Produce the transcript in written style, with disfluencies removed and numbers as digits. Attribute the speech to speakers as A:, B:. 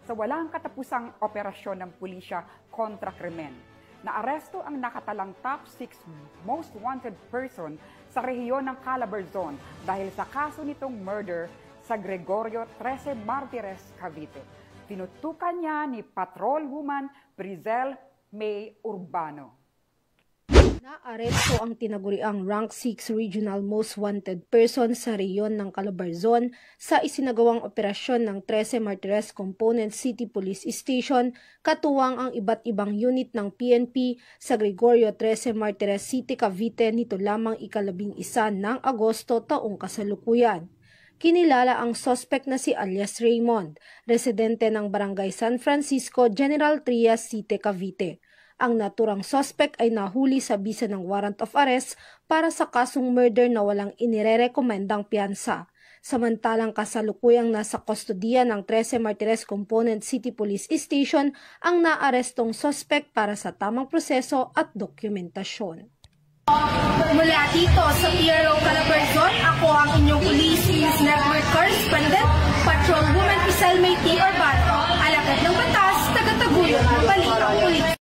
A: sa walang katapusang operasyon ng pulisya kontra krimen. Naaresto ang nakatalang top 6 most wanted person sa rehiyon ng Calabarzon dahil sa kaso nitong murder sa Gregorio 13 Martires, Cavite. Tinutukan niya ni Patrolwoman Brizel May Urbano.
B: Naaresto ang tinaguriang Rank 6 Regional Most Wanted Person sa rehiyon ng Calabarzon sa isinagawang operasyon ng 13 Martires Component City Police Station katuwang ang iba't ibang unit ng PNP sa Gregorio 13 Martires City, Cavite nito lamang ika-11 ng Agosto taong kasalukuyan. Kinilala ang suspect na si alias Raymond, residente ng Barangay San Francisco, General Trias City, Cavite. Ang naturang suspect ay nahuli sa bisa ng warrant of arrest para sa kasong murder na walang inirerekomendang piyansa. Samantalang kasalukuyang nasa kustodiya ng 13 Martires Component City Police Station ang naarestong suspect para sa tamang proseso at dokumentasyon.
C: Mula dito sa PRO Calabarzon, ako ang inyong Police News Network Correspondent, Patrolwoman Brizel May Urbano, alagad ng batas, tagataguyod ng balitang pulisya.